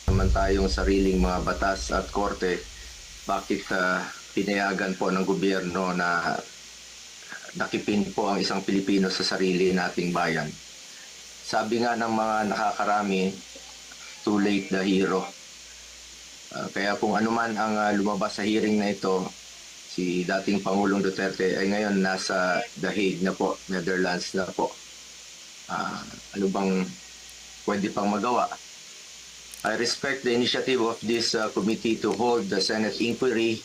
naman tayong sariling mga batas at korte, bakit pinayagan po ng gobyerno na nakipin po ang isang Pilipino sa sarili nating bayan. Sabi nga ng mga nakakarami, too late the hero. Kaya kung anuman ang lumabas sa hearing na ito, si dating Pangulong Duterte ay ngayon nasa The Hague na po, Netherlands na po. Ano bang pwede pang magawa? I respect the initiative of this committee to hold the Senate inquiry.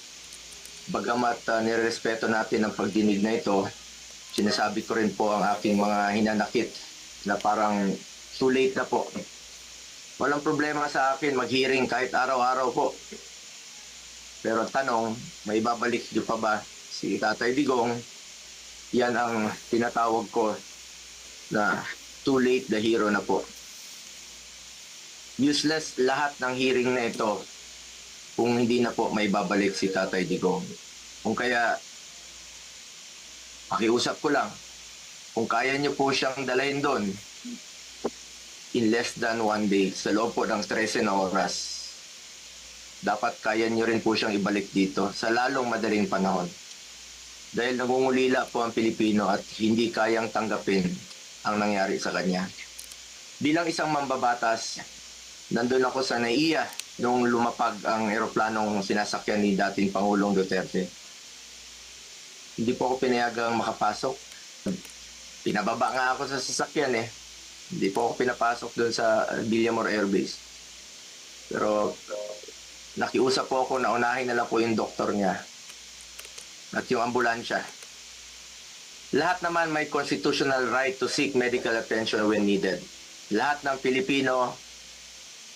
Bagamat nirespeto natin ang pagdinig na ito, sinasabi ko rin po ang aking mga hinanakit na parang too late na po. Walang problema sa akin mag-hearing kahit araw-araw po. Pero tanong, may babalik niyo pa ba si Tatay Digong? Yan ang tinatawag ko na too late the hero na po. Useless lahat ng hearing na ito kung hindi na po may babalik si Tatay Digong. Kung kaya, pakiusap ko lang, kung kaya niyo po siyang dalahin doon in less than 1 day, sa loob po ng 13 na oras, dapat kaya niyo rin po siyang ibalik dito sa lalong madaling panahon. Dahil nangungulila po ang Pilipino at hindi kayang tanggapin ang nangyari sa kanya. Bilang isang mambabatas, nandun ako sa NAIA nung lumapag ang eroplanong sinasakyan ni dating Pangulong Duterte. Hindi po ako pinayagang makapasok. Pinababa nga ako sa sasakyan eh. Hindi po ako pinapasok doon sa Villamor Air Base. Pero nakiusap po ako na unahin na lang po yung doktor niya at yung ambulansya. Lahat naman may constitutional right to seek medical attention when needed. Lahat ng Pilipino,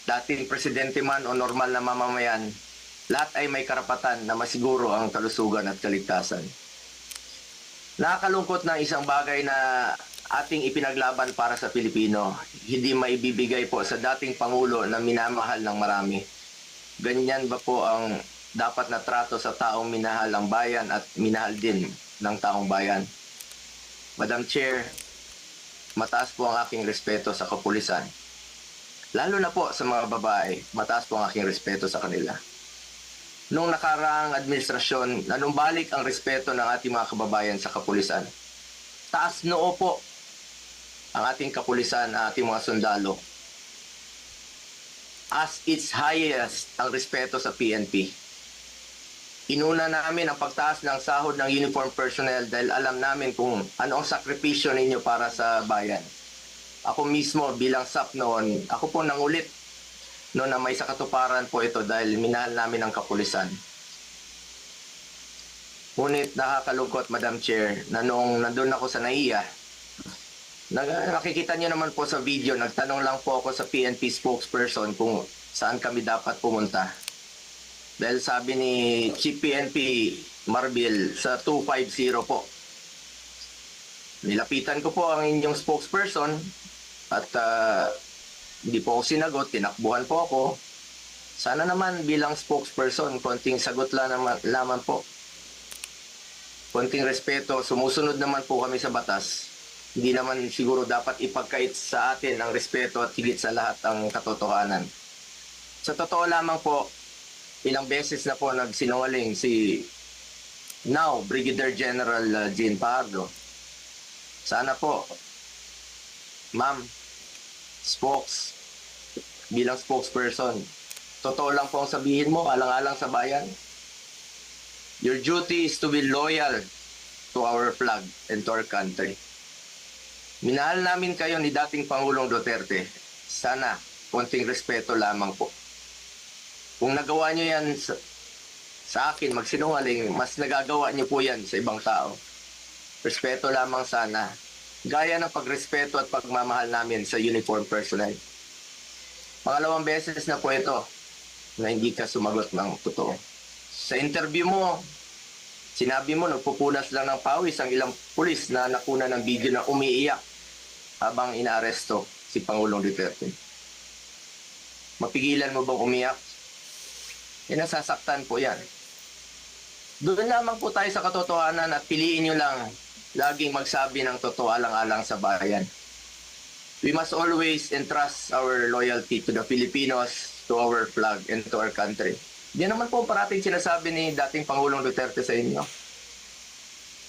dating presidente man o normal na mamamayan, lahat ay may karapatan na masiguro ang kalusugan at kaligtasan. Nakakalungkot na isang bagay na ating ipinaglaban para sa Pilipino, hindi maibibigay po sa dating Pangulo na minamahal ng marami. Ganyan ba po ang dapat na trato sa taong minahal ang bayan at minahal din ng taong bayan? Madam Chair, mataas po ang aking respeto sa kapulisan. Lalo na po sa mga babae, mataas po ang aking respeto sa kanila. Nung nakaraang administrasyon, nanumbalik ang respeto ng ating mga kababayan sa kapulisan. Taas noo po ang ating kapulisan, ang ating mga sundalo. As its highest ang respeto sa PNP. Inuna namin ang pagtaas ng sahod ng uniform personnel dahil alam namin kung ano ang sakripisyo ninyo para sa bayan. Ako mismo bilang SAP noon, ako po nangulit noon na may sakatuparan po ito dahil minahal namin ang kapulisan. Ngunit nakakalungkot, Madam Chair, na noong nandun ako sa NAIA, nakikita niyo naman po sa video, nagtanong lang po ako sa PNP spokesperson kung saan kami dapat pumunta. Dahil sabi ni Chief PNP Marbil sa 250 po. Nilapitan ko po ang inyong spokesperson at hindi po ako sinagot, tinakbuhan po ako. Sana naman bilang spokesperson, konting sagot lamang po. Konting respeto, sumusunod naman po kami sa batas. Hindi naman siguro dapat ipagkait sa atin ang respeto at higit sa lahat ang katotohanan. Sa totoo lamang po, ilang beses na po nagsinungaling si now Brigadier General Jean Pardo. Sana po, ma'am, bilang spokesperson, totoo lang po ang sabihin mo, alang-alang sa bayan. Your duty is to be loyal to our flag and to our country. Minahal namin kayo ni dating Pangulong Duterte. Sana, konting respeto lamang po. Kung nagawa nyo yan sa akin, magsinungaling, mas nagagawa nyo po yan sa ibang tao. Respeto lamang sana. Gaya ng pagrespeto at pagmamahal namin sa uniform personnel. Pangalawang beses na po ito na hindi ka sumagot ng totoo. Sa interview mo, sinabi mo nagpupunas lang ng pawis ang ilang pulis na nakuna ng video na umiiyak habang inaaresto si Pangulong Duterte. Mapigilan mo bang umiyak? Nasasaktan po yan. Doon lamang po tayo sa katotohanan at piliin nyo lang laging magsabi ng totoo alang-alang sa bayan. We must always entrust our loyalty to the Filipinos, to our flag, and to our country. Yan naman po parating sinasabi ni dating Pangulong Duterte sa inyo.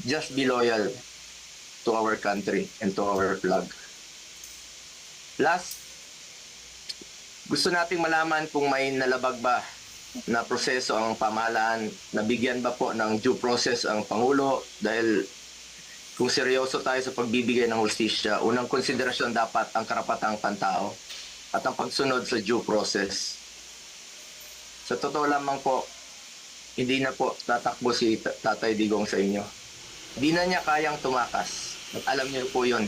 Just be loyal to our country and to our flag. Last, gusto nating malaman kung may nalabag ba na proseso ang pamahalaan, nabigyan ba po ng due process ang Pangulo, dahil kung seryoso tayo sa pagbibigay ng hustisya, unang konsiderasyon dapat ang karapatang pantao at ang pagsunod sa due process. Sa totoo lamang po, hindi na po tatakbo si Tatay Digong sa inyo. Hindi na niya kayang tumakas. At alam niyo po yun.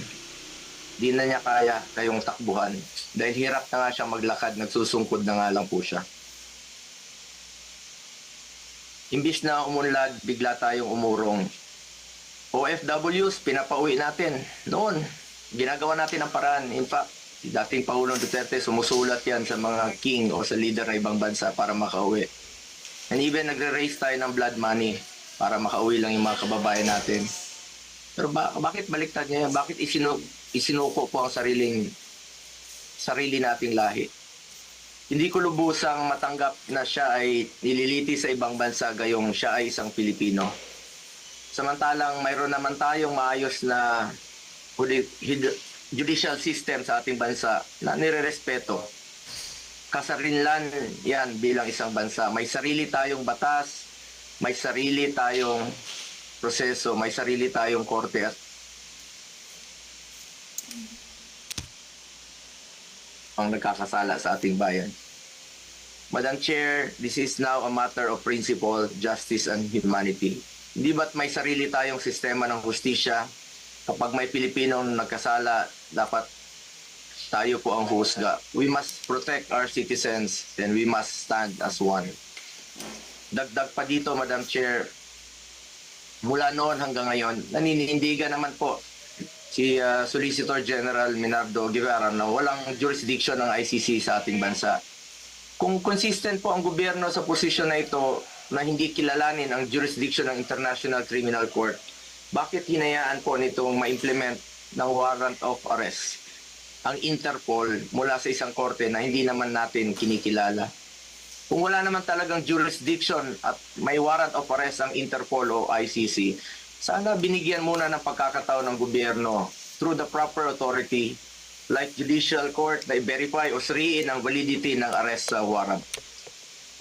Hindi na niya kaya kayong takbuhan. Dahil hirap na nga siya maglakad, nagsusungkod na nga lang po siya. Imbis na umunlad, bigla tayong umurong. OFWs, pinapauwi natin. Noon, ginagawa natin ang paraan. In fact, dating Pangulong Duterte, sumusulat yan sa mga king o sa leader ng ibang bansa para makauwi. And even nagre-raise tayo ng blood money para makauwi lang yung mga kababayan natin. Pero bakit baliktad niya yan? Bakit isinuko po ang sarili nating lahi? Hindi ko lubusang matanggap na siya ay nililiti sa ibang bansa gayong siya ay isang Pilipino. Samantalang mayroon naman tayong maayos na judicial system sa ating bansa na nirerespeto. Kasarinlan yan bilang isang bansa. May sarili tayong batas, may sarili tayong proseso, may sarili tayong korte at ang nagkakasala sa ating bayan. Madam Chair, this is now a matter of principle, justice, and humanity. Hindi ba't may sarili tayong sistema ng hustisya? Kapag may Pilipinong nagkasala, dapat tayo po ang husga. We must protect our citizens and we must stand as one. Dagdag pa dito, Madam Chair, mula noon hanggang ngayon, naninindigan naman po si Solicitor General Minardo Guevara na walang jurisdiction ng ICC sa ating bansa. Kung consistent po ang gobyerno sa posisyon na ito na hindi kilalanin ang jurisdiction ng International Criminal Court, bakit hinayaan po nitong ma-implement ng warrant of arrest ang Interpol mula sa isang korte na hindi naman natin kinikilala? Kung wala naman talagang jurisdiction at may warrant of arrest ang Interpol o ICC, sana binigyan muna ng pagkakataon ng gobyerno through the proper authority like judicial court na i-verify o suriin ang validity ng arrest sa warrant.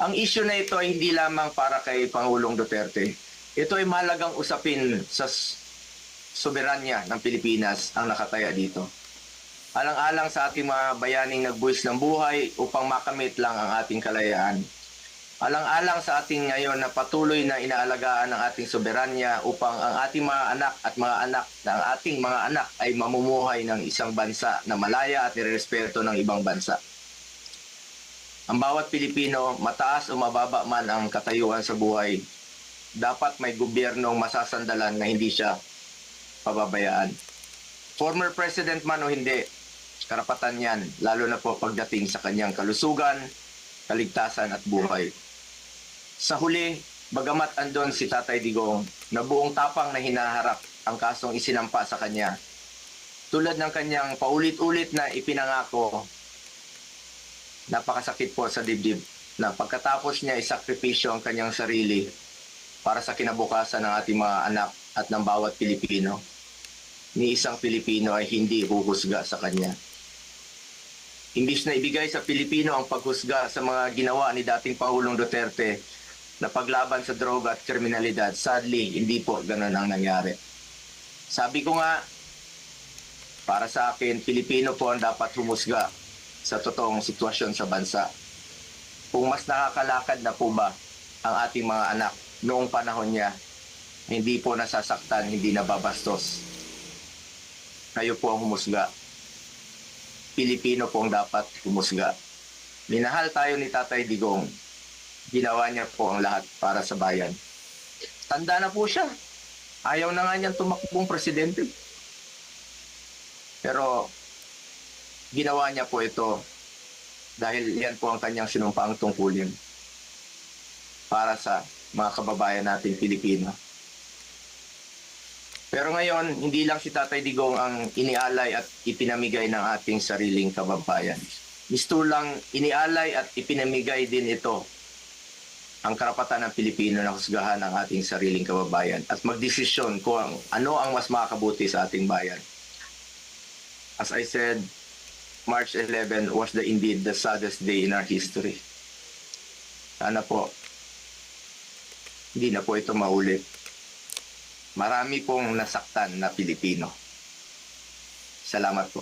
Ang issue na ito ay hindi lamang para kay Pangulong Duterte. Ito ay mahalagang usapin sa soberanya ng Pilipinas ang nakataya dito. Alang-alang sa ating mga bayaning nagbuwis ng buhay upang makamit lang ang ating kalayaan. Alang-alang sa ating ngayon na patuloy na inaalagaan ng ating soberanya upang ang ating mga anak at mga anak na ang ating mga anak ay mamumuhay ng isang bansa na malaya at nirerespeto ng ibang bansa. Ang bawat Pilipino, mataas o mababa man ang katayuan sa buhay, dapat may gobyernong masasandalan na hindi siya pababayaan. Former president man o hindi, karapatan yan, lalo na po pagdating sa kanyang kalusugan, kaligtasan at buhay. Sa huli, bagamat andon si Tatay Digong na buong tapang na hinaharap ang kasong isinampa sa kanya, tulad ng kanyang paulit-ulit na ipinangako, napakasakit po sa dibdib na pagkatapos niya isakripisyo ang kanyang sarili para sa kinabukasan ng ating mga anak at ng bawat Pilipino, ni isang Pilipino ay hindi huhusga sa kanya. Imbis na ibigay sa Pilipino ang paghusga sa mga ginawa ni dating Pangulong Duterte na paglaban sa droga at kriminalidad, sadly, hindi po ganun ang nangyari. Sabi ko nga, para sa akin, Pilipino po ang dapat humusga sa totoong sitwasyon sa bansa. Kung mas nakakalakad na po ba ang ating mga anak noong panahon niya, hindi po nasasaktan, hindi nababastos. Kayo po ang humusga. Pilipino po ang dapat humusga. Minahal tayo ni Tatay Digong. Ginawa niya po ang lahat para sa bayan. Tanda na po siya. Ayaw na nga niyang tumakbong presidente. Pero ginawa niya po ito dahil yan po ang kanyang sinumpaang tungkulin para sa mga kababayan nating Pilipino. Pero ngayon, hindi lang si Tatay Digong ang inialay at ipinamigay ng ating sariling kababayan. Gusto lang inialay at ipinamigay din ito ang karapatan ng Pilipino na husgahan ang ating sariling kababayan at magdesisyon kung ano ang mas makakabuti sa ating bayan. As I said, March 11 was indeed the saddest day in our history. Sana po, hindi na po ito maulit. Marami pong nasaktan na Pilipino. Salamat po.